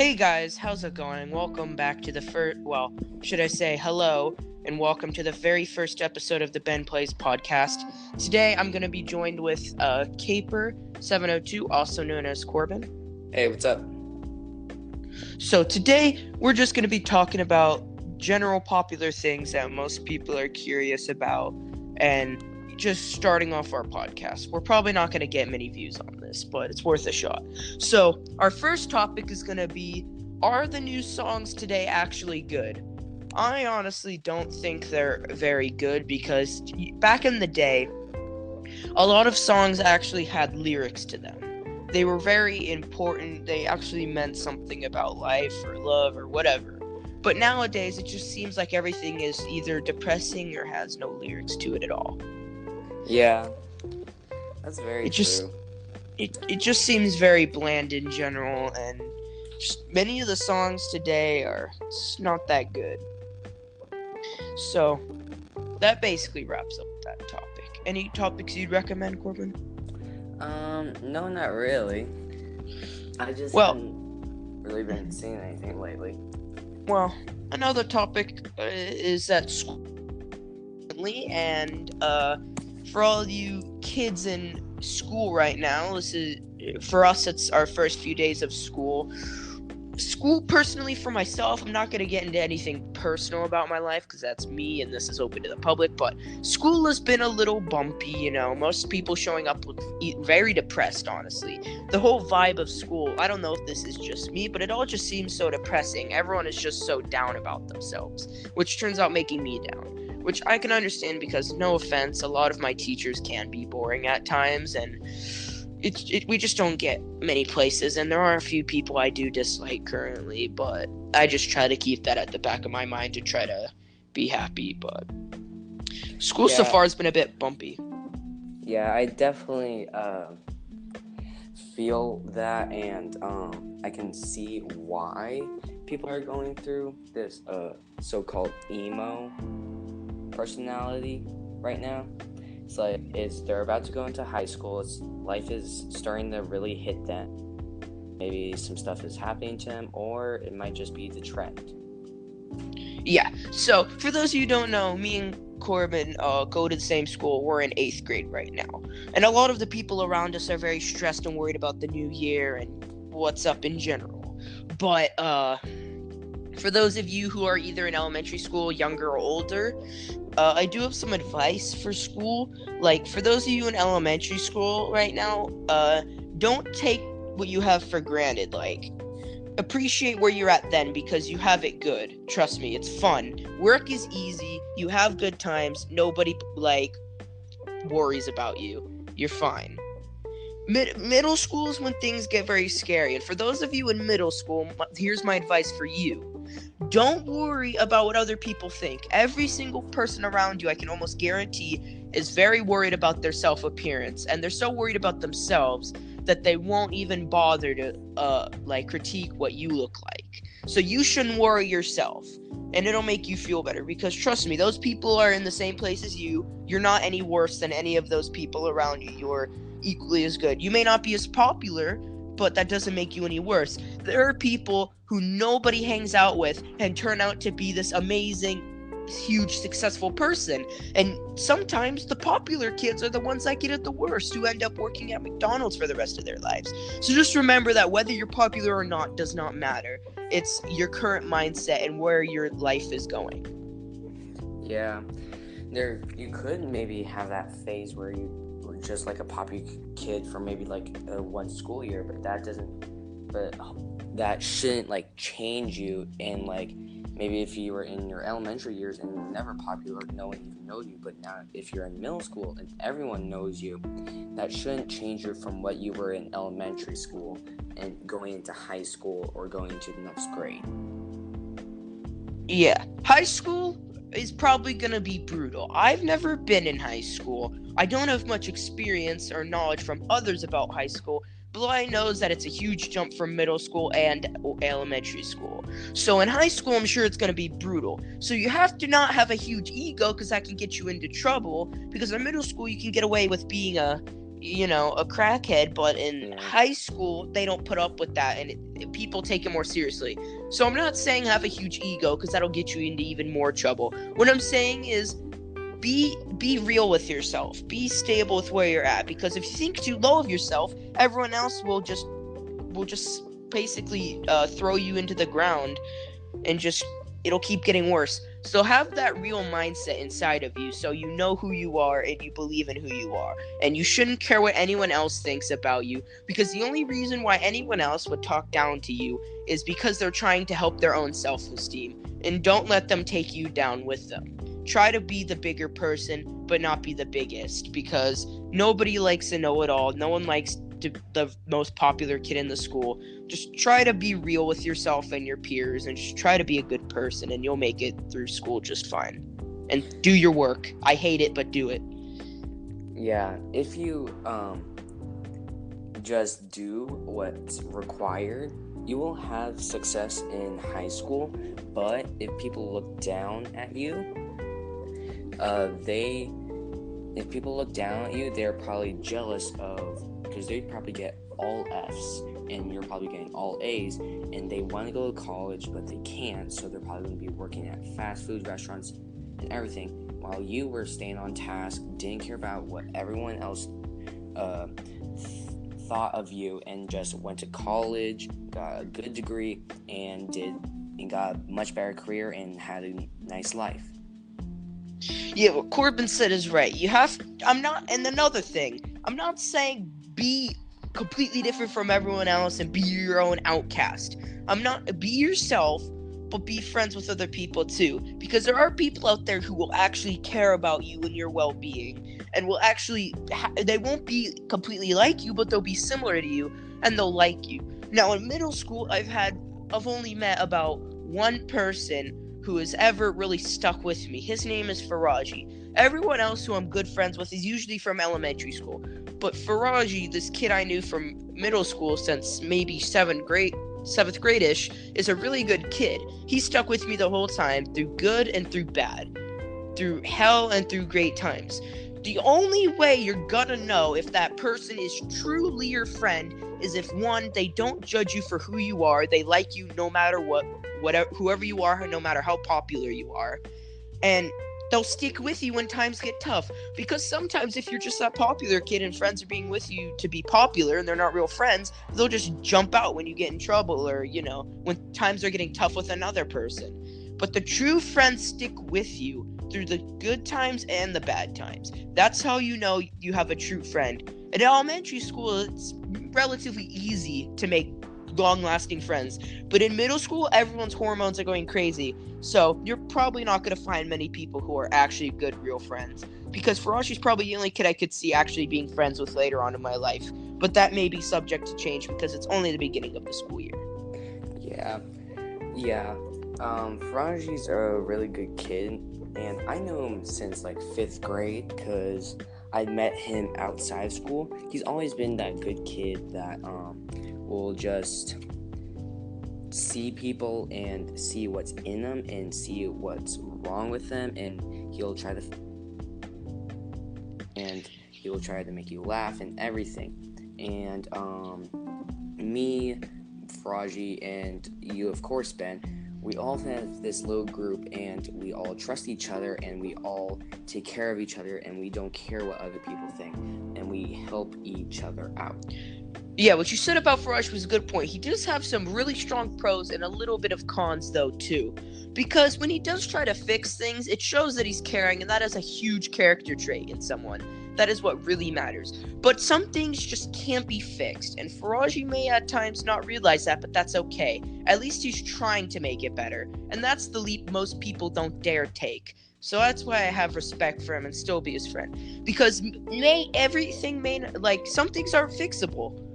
Hey guys, how's it going? Welcome back to hello, and welcome to the very first episode of the Playz podcast. Today I'm going to be joined with Kaper702, also known as Corbin. Hey, what's up? So today we're just going to be talking about general popular things that most people are curious about, and just starting off our podcast. We're probably not going to get many views on this, but it's worth a shot. So our first topic is going to be, are the new songs today actually good? I honestly don't think they're very good, because back in the day, a lot of songs actually had lyrics to them. They were very important. They actually meant something about life or love or whatever. But nowadays, it just seems like everything is either depressing or has no lyrics to it at all. Yeah, that's very true. It just seems very bland in general, and just many of the songs today are just not that good. So that basically wraps up that topic. Any topics you'd recommend, Corbin? No, not really. I just haven't really been seeing anything lately. Well, another topic is that school, and for all you kids in school right now, for us, it's our first few days of school. Personally, for myself, I'm not going to get into anything personal about my life, because that's me, and this is open to the public, but school has been a little bumpy, most people showing up look very depressed, honestly. The whole vibe of school, I don't know if this is just me, but it all just seems so depressing. Everyone is just so down about themselves, which turns out making me down. Which I can understand, because, no offense, a lot of my teachers can be boring at times, and we just don't get many places, and there are a few people I do dislike currently, but I just try to keep that at the back of my mind to try to be happy. But school so far has been a bit bumpy. Yeah, I definitely feel that, and I can see why people are going through this so-called emo personality right now. It's like they're about to go into high school. Life is starting to really hit them. Maybe some stuff is happening to them, or it might just be the trend. Yeah. So for those of you who don't know, me and Corbin go to the same school. We're in 8th grade right now, and a lot of the people around us are very stressed and worried about the new year and what's up in general. But for those of you who are either in elementary school, younger or older, I do have some advice for school. Like, for those of you in elementary school right now, don't take what you have for granted. Like, appreciate where you're at then, because you have it good. Trust me, it's fun. Work is easy. You have good times. Nobody, worries about you. You're fine. Middle school is when things get very scary. And for those of you in middle school, here's my advice for you. Don't worry about what other people think. Every single person around you, I can almost guarantee, is very worried about their self-appearance. And they're so worried about themselves that they won't even bother to critique what you look like. So you shouldn't worry yourself. And it'll make you feel better, because trust me, those people are in the same place as you. You're not any worse than any of those people around you. You're equally as good. You may not be as popular, but that doesn't make you any worse. There are people who nobody hangs out with and turn out to be this amazing, huge, successful person. And sometimes the popular kids are the ones that get it the worst, who end up working at McDonald's for the rest of their lives. So just remember that whether you're popular or not does not matter. It's your current mindset and where your life is going. Yeah, you could maybe have that phase where you were just like a popular kid for maybe like one school year, but that shouldn't change you. And maybe if you were in your elementary years and you were never popular, no one even knows you, but now if you're in middle school and everyone knows you, that shouldn't change you from what you were in elementary school and going into high school or going to the next grade. Yeah, high school is probably going to be brutal. I've never been in high school. I don't have much experience or knowledge from others about high school, but all I know is that it's a huge jump from middle school and elementary school. So in high school, I'm sure it's going to be brutal. So you have to not have a huge ego, because that can get you into trouble, because in middle school, you can get away with being a crackhead, but in high school, they don't put up with that, and people take it more seriously. So I'm not saying have a huge ego, because that'll get you into even more trouble. What I'm saying is be real with yourself. Be stable with where you're at, because if you think too low of yourself, everyone else will just basically throw you into the ground, and it'll keep getting worse. So have that real mindset inside of you, so you know who you are and you believe in who you are. And you shouldn't care what anyone else thinks about you, because the only reason why anyone else would talk down to you is because they're trying to help their own self-esteem. And don't let them take you down with them. Try to be the bigger person, but not be the biggest, because nobody likes a know-it-all. No one likes the most popular kid in the school. Just try to be real with yourself and your peers, and just try to be a good person, and you'll make it through school just fine. And do your work. I hate it, but do it. Yeah, if you just do what's required, you will have success in high school. But if people look down at you, if people look down at you, they're probably jealous because they probably get all F's and you're probably getting all A's, and they want to go to college but they can't, so they're probably going to be working at fast food restaurants and everything, while you were staying on task, didn't care about what everyone else thought of you, and just went to college, got a good degree, and got a much better career and had a nice life. Yeah, what Corbin said is right. And another thing, I'm not saying be completely different from everyone else and be your own outcast. Be yourself, but be friends with other people too. Because there are people out there who will actually care about you and your well-being, and will actually, they won't be completely like you, but they'll be similar to you, and they'll like you. Now, in middle school, I've only met about one person who has ever really stuck with me. His name is Faraji. Everyone else who I'm good friends with is usually from elementary school. But Faraji, this kid I knew from middle school since maybe 7th grade-ish, is a really good kid. He stuck with me the whole time, through good and through bad, through hell and through great times. The only way you're gonna know if that person is truly your friend is if, one, they don't judge you for who you are, they like you no matter whoever you are, no matter how popular you are, and they'll stick with you when times get tough. Because sometimes if you're just that popular kid and friends are being with you to be popular and they're not real friends, they'll just jump out when you get in trouble, or, when times are getting tough with another person. But the true friends stick with you through the good times and the bad times. That's how you know you have a true friend. In elementary school, it's relatively easy to make long-lasting friends, but in middle school, everyone's hormones are going crazy, so you're probably not going to find many people who are actually good, real friends, because Farashi's probably the only kid I could see actually being friends with later on in my life, but that may be subject to change because it's only the beginning of the school year. Faraji's a really good kid, and I know him since 5th grade, because I met him outside of school. He's always been that good kid that will just see people and see what's in them and see what's wrong with them, and he'll try to make you laugh and everything. And me, Faraji, and you, of course, Ben, we all have this little group, and we all trust each other, and we all take care of each other, and we don't care what other people think, and we help each other out. Yeah, what you said about Faraj was a good point. He does have some really strong pros and a little bit of cons, though, too. Because when he does try to fix things, it shows that he's caring, and that is a huge character trait in someone. That is what really matters. But some things just can't be fixed, and Faraji may at times not realize that, but that's okay. At least he's trying to make it better, and that's the leap most people don't dare take. So that's why I have respect for him and still be his friend. Because some things aren't fixable.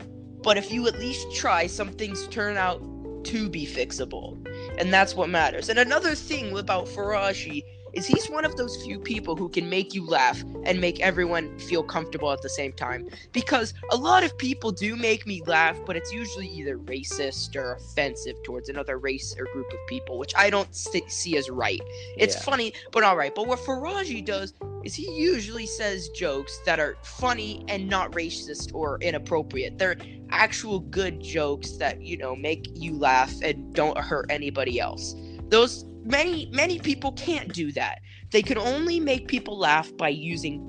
But if you at least try, some things turn out to be fixable. And that's what matters. And another thing about Faraji is he's one of those few people who can make you laugh and make everyone feel comfortable at the same time. Because a lot of people do make me laugh, but it's usually either racist or offensive towards another race or group of people, which I don't see as right. It's funny, but all right. But what Faraji does is he usually says jokes that are funny and not racist or inappropriate. They're actual good jokes that, make you laugh and don't hurt anybody else. Those many people can't do that. They can only make people laugh by using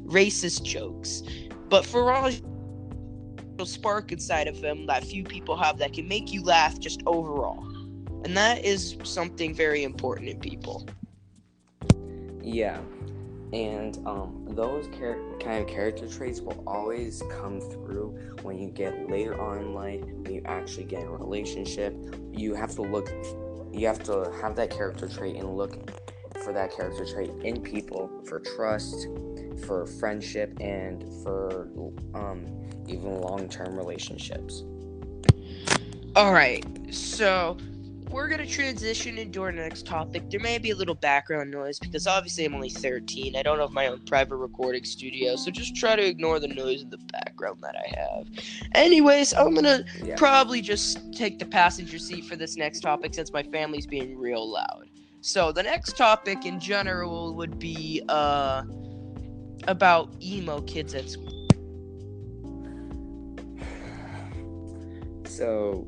racist jokes. But Faraj spark inside of him that few people have that can make you laugh just overall. And that is something very important in people. Yeah. And those kind of character traits will always come through when you get later on in life, when you actually get in a relationship. You have to have that character trait and look for that character trait in people for trust, for friendship, and for even long-term relationships. All right, so we're going to transition into our next topic. There may be a little background noise because obviously I'm only 13. I don't have my own private recording studio, so just try to ignore the noise in the background that I have. Anyways, I'm going to probably just take the passenger seat for this next topic since my family's being real loud. So the next topic in general would be about emo kids at school. So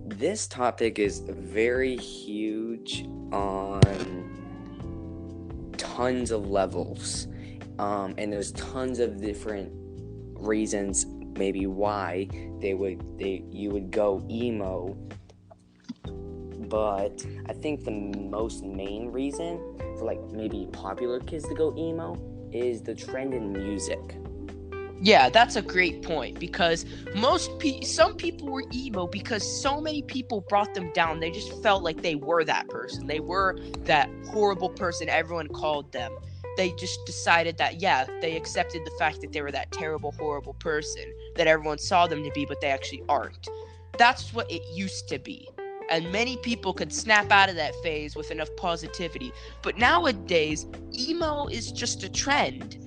this topic is very huge on tons of levels, and there's tons of different reasons maybe why you would go emo. But I think the most main reason for maybe popular kids to go emo is the trend in music. Yeah, that's a great point because some people were emo because so many people brought them down. They just felt like they were that person. They were that horrible person everyone called them. They just decided that, they accepted the fact that they were that terrible, horrible person that everyone saw them to be, but they actually aren't. That's what it used to be. And many people could snap out of that phase with enough positivity. But nowadays, emo is just a trend.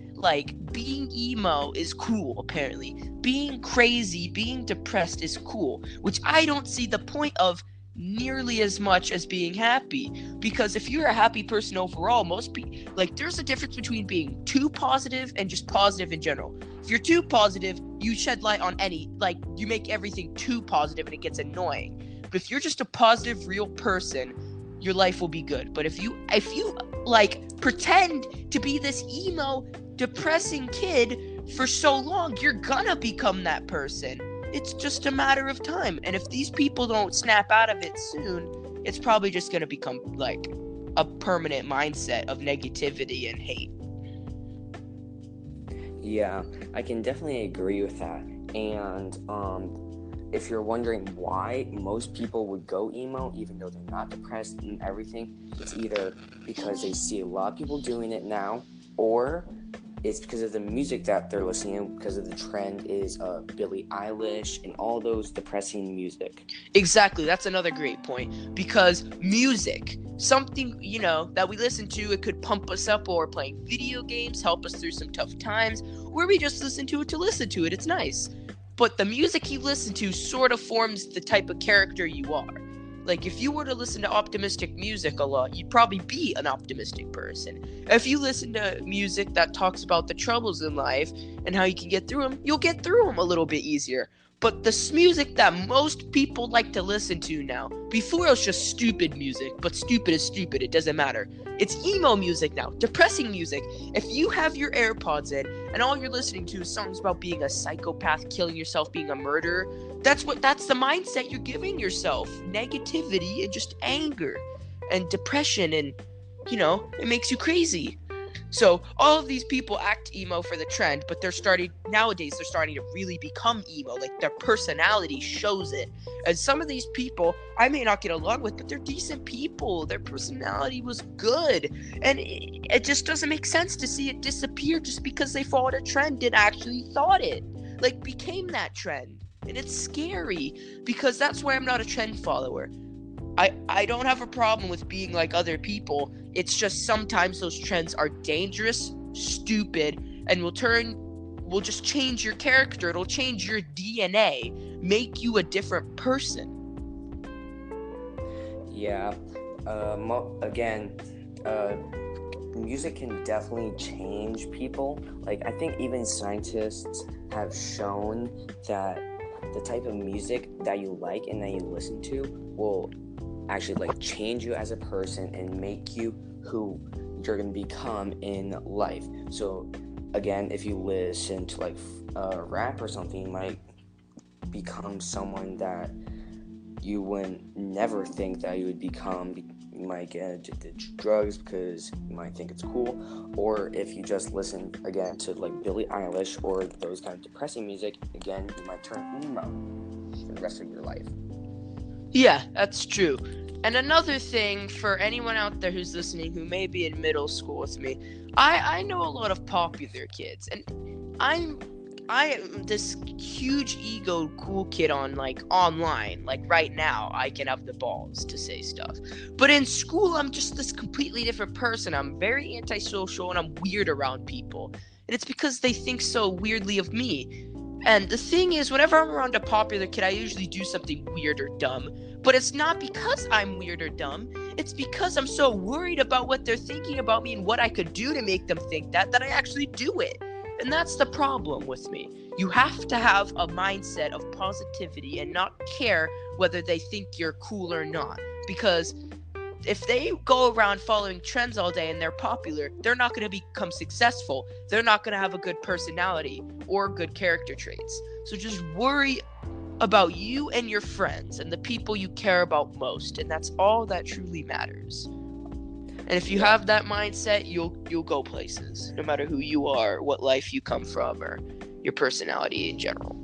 Being emo is cool, apparently. Being crazy, being depressed is cool, which I don't see the point of nearly as much as being happy. Because if you're a happy person overall, most people, there's a difference between being too positive and just positive in general. If you're too positive, you shed light on you make everything too positive and it gets annoying. But if you're just a positive, real person, your life will be good. But if you pretend to be this emo, depressing kid for so long, you're gonna become that person. It's just a matter of time. And if these people don't snap out of it soon, it's probably just gonna become a permanent mindset of negativity and hate. Yeah, I can definitely agree with that. And if you're wondering why most people would go emo even though they're not depressed and everything, it's either because they see a lot of people doing it now, or it's because of the music that they're listening to, because of the trend is Billie Eilish and all those depressing music. Exactly, that's another great point. Because music, something, that we listen to, it could pump us up while we're playing video games, help us through some tough times, or we just listen to it, it's nice. But the music you listen to sort of forms the type of character you are. If you were to listen to optimistic music a lot, you'd probably be an optimistic person. If you listen to music that talks about the troubles in life and how you can get through them, you'll get through them a little bit easier. But the music that most people like to listen to now, before it was just stupid music, but stupid is stupid, it doesn't matter. It's emo music now, depressing music. If you have your AirPods in and all you're listening to is songs about being a psychopath, killing yourself, being a murderer, that's the mindset you're giving yourself. Negativity and just anger and depression, and it makes you crazy. So all of these people act emo for the trend, but nowadays they're starting to really become emo. Their personality shows it. And some of these people I may not get along with, but they're decent people. Their personality was good. And it just doesn't make sense to see it disappear just because they followed a trend and actually thought it. Became that trend. And it's scary because that's why I'm not a trend follower. I don't have a problem with being like other people. It's just sometimes those trends are dangerous, stupid, and will just change your character. It'll change your DNA, make you a different person. Yeah. Again, music can definitely change people. Like, I think even scientists have shown that the type of music that you like and that you listen to will actually like change you as a person and make you who you're going to become in life. So again, if you listen to like rap or something, you might become someone that you would never think that you would become. You might get addicted to drugs because you might think it's cool. Or if you just listen again to like Billie Eilish or those kind of depressing music, again, you might turn emo for the rest of your life. Yeah, that's true. And another thing for anyone out there who's listening who may be in middle school with me, I know a lot of popular kids, and I am this huge ego cool kid on like online. Like right now, I can have the balls to say stuff. But in school, I'm just this completely different person. I'm very antisocial and I'm weird around people. And it's because they think so weirdly of me. And the thing is, whenever I'm around a popular kid, I usually do something weird or dumb. But it's not because I'm weird or dumb. It's because I'm so worried about what they're thinking about me and what I could do to make them think that I actually do it. And that's the problem with me. You have to have a mindset of positivity and not care whether they think you're cool or not. Because if they go around following trends all day and they're popular, they're not going to become successful. They're not going to have a good personality or good character traits. So just worry about you and your friends and the people you care about most, and that's all that truly matters. And if you have that mindset, you'll go places, no matter who you are, what life you come from, or your personality in general.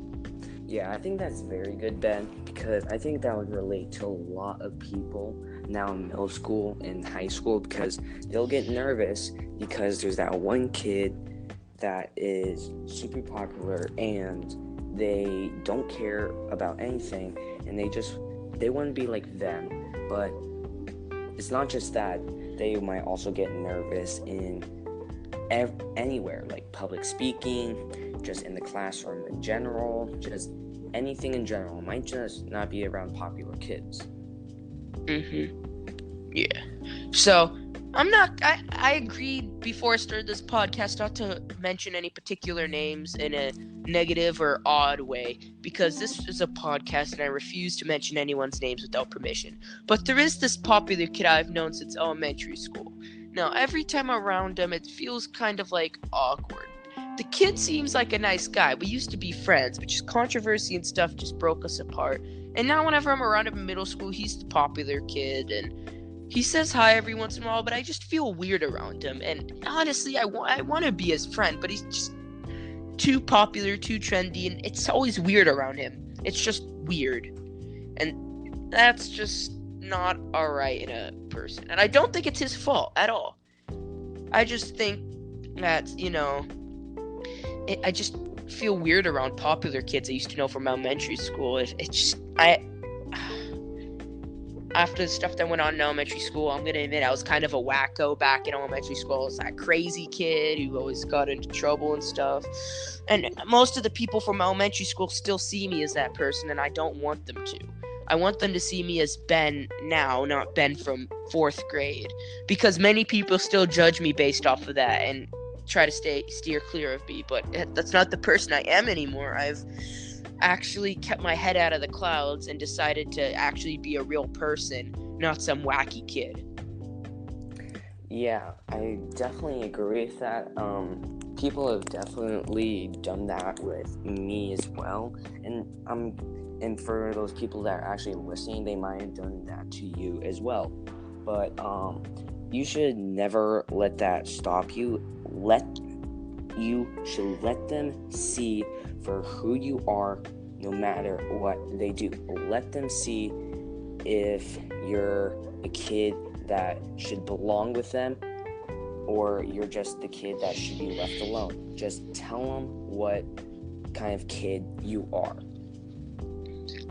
Yeah, I think that's very good, Ben, because I think that would relate to a lot of people now in middle school and high school, because they'll get nervous because there's that one kid that is super popular and they don't care about anything and they want to be like them. But it's not just that. They might also get nervous in anywhere, like public speaking, just in the classroom in general, just anything in general. It might just not be around popular kids. Yeah. So I agreed before I started this podcast not to mention any particular names in a negative or odd way, because this is a podcast and I refuse to mention anyone's names without permission. But there is this popular kid I've known since elementary school. Now, every time I'm around him, it feels kind of like awkward. The kid seems like a nice guy. We used to be friends, but just controversy and stuff just broke us apart. And now whenever I'm around him in middle school, he's the popular kid, and he says hi every once in a while, but I just feel weird around him. And honestly, I want to be his friend, but he's just too popular, too trendy, and it's always weird around him. It's just weird. And that's just not alright in a person. And I don't think it's his fault at all. I just think that, I just feel weird around popular kids I used to know from elementary school. After the stuff that went on in elementary school, I'm going to admit I was kind of a wacko back in elementary school. I was that crazy kid who always got into trouble and stuff. And most of the people from elementary school still see me as that person, and I don't want them to. I want them to see me as Ben now, not Ben from 4th grade. Because many people still judge me based off of that and try to steer clear of me. But that's not the person I am anymore. I've actually kept my head out of the clouds and decided to actually be a real person, not some wacky kid. Yeah, I definitely agree with that. People have definitely done that with me as well, and for those people that are actually listening, they might have done that to you as well. But you should never let that stop you. You should let them see for who you are, no matter what they do. Let them see if you're a kid that should belong with them, or you're just the kid that should be left alone. Just tell them what kind of kid you are.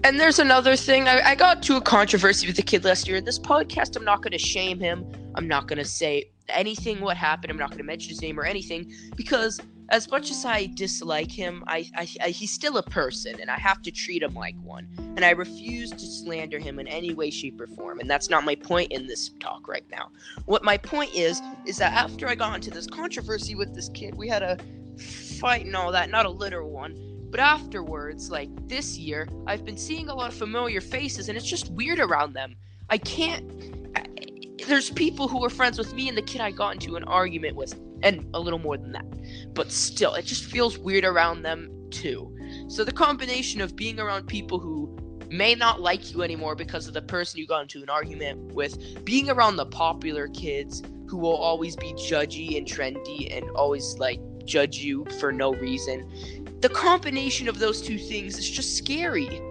And there's another thing. I got to a controversy with the kid last year. In this podcast, I'm not going to shame him. I'm not going to say anything what happened. I'm not going to mention his name or anything, because as much as I dislike him, he's still a person, and I have to treat him like one. And I refuse to slander him in any way, shape, or form. And that's not my point in this talk right now. What my point is that after I got into this controversy with this kid, we had a fight and all that, not a literal one. But afterwards, like this year, I've been seeing a lot of familiar faces, and it's just weird around them. There's people who were friends with me and the kid I got into an argument with, and a little more than that. But still, it just feels weird around them too. So the combination of being around people who may not like you anymore because of the person you got into an argument with, being around the popular kids who will always be judgy and trendy and always like judge you for no reason. The combination of those two things is just scary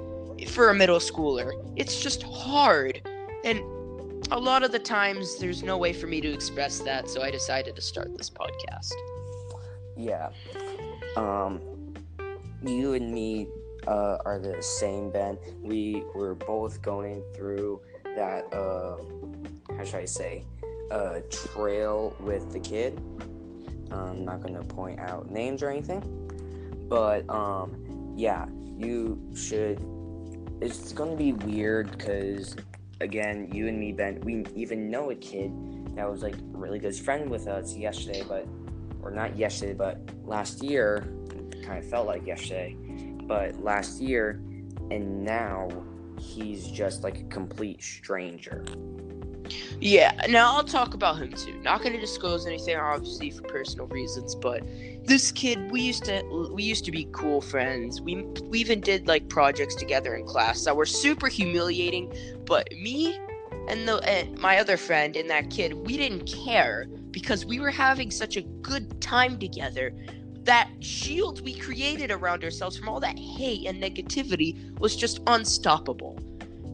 for a middle schooler. It's just hard. And a lot of the times, there's no way for me to express that, so I decided to start this podcast. Yeah. You and me are the same, Ben. We were both going through that, how should I say, trail with the kid. I'm not going to point out names or anything. But, yeah, you should. It's going to be weird because, again, you and me, Ben, we even know a kid that was, like, a really good friend with us yesterday, or not yesterday, but last year. It kind of felt like yesterday, but last year, and now he's just, like, a complete stranger. Yeah, now I'll talk about him too. Not going to disclose anything, obviously, for personal reasons, but this kid, we used to be cool friends. We even did like projects together in class that were super humiliating, but me and my other friend and that kid, we didn't care because we were having such a good time together. That shield we created around ourselves from all that hate and negativity was just unstoppable.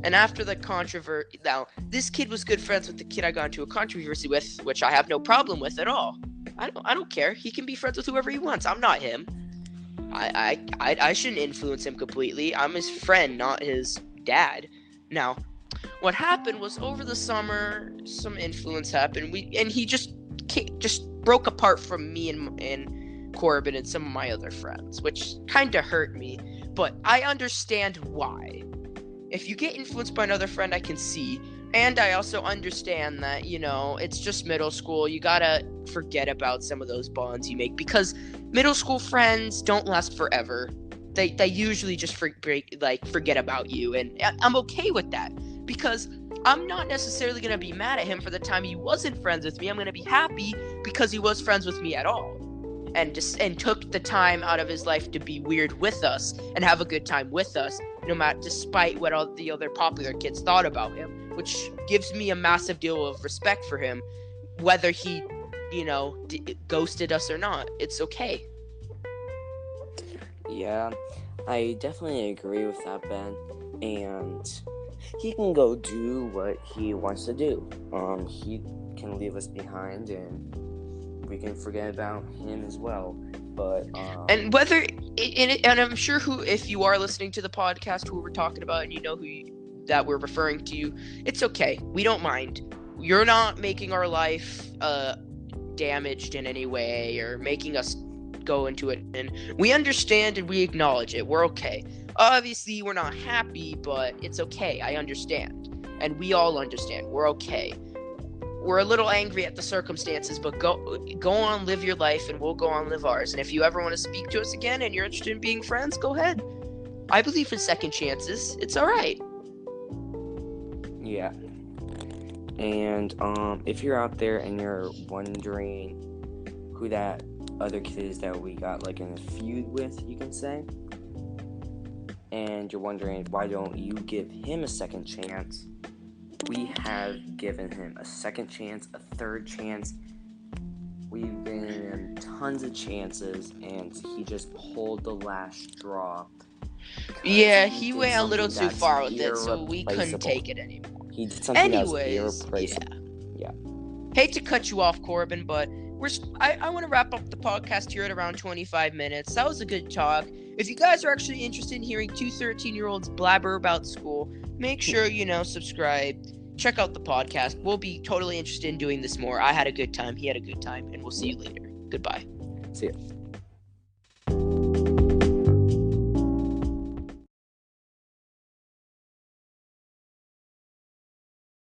And after the controversy, now, this kid was good friends with the kid I got into a controversy with, which I have no problem with at all. I don't care. He can be friends with whoever he wants. I'm not him. I shouldn't influence him completely. I'm his friend, not his dad. Now, what happened was over the summer, some influence happened. He just broke apart from me and Corbin and some of my other friends, which kind of hurt me. But I understand why. If you get influenced by another friend, I can see. And I also understand that, it's just middle school. You gotta forget about some of those bonds you make. Because middle school friends don't last forever. They usually just forget about you. And I'm okay with that. Because I'm not necessarily going to be mad at him for the time he wasn't friends with me. I'm going to be happy because he was friends with me at all. And took the time out of his life to be weird with us and have a good time with us, despite what all the other popular kids thought about him, which gives me a massive deal of respect for him, whether he, ghosted us or not. It's okay. Yeah, I definitely agree with that, Ben. And he can go do what he wants to do. He can leave us behind and we can forget about him as well, but and I'm sure if you are listening to the podcast who we're talking about and you know that we're referring to you, it's okay. We don't mind. You're not making our life damaged in any way or making us go into it, and we understand and we acknowledge it. We're okay. Obviously, we're not happy, but it's okay. I understand, and we all understand. We're okay. We're a little angry at the circumstances, but go on, live your life, and we'll go on, live ours. And if you ever want to speak to us again and you're interested in being friends, go ahead. I believe in second chances. It's all right. Yeah. And if you're out there and you're wondering who that other kid is that we got like in a feud with, you can say, and you're wondering why don't you give him a second chance, we have given him a second chance, a third chance. We've given him tons of chances, and he just pulled the last straw. Yeah, he went a little too far with it, so we couldn't take it anymore. He did something that was irreplaceable. Yeah. Hate to cut you off, Corbin, but I want to wrap up the podcast here at around 25 minutes. That was a good talk. If you guys are actually interested in hearing two 13-year-olds blabber about school, make sure, subscribe. Check out the podcast. We'll be totally interested in doing this more. I had a good time. He had a good time. And we'll see you later. Goodbye. See ya.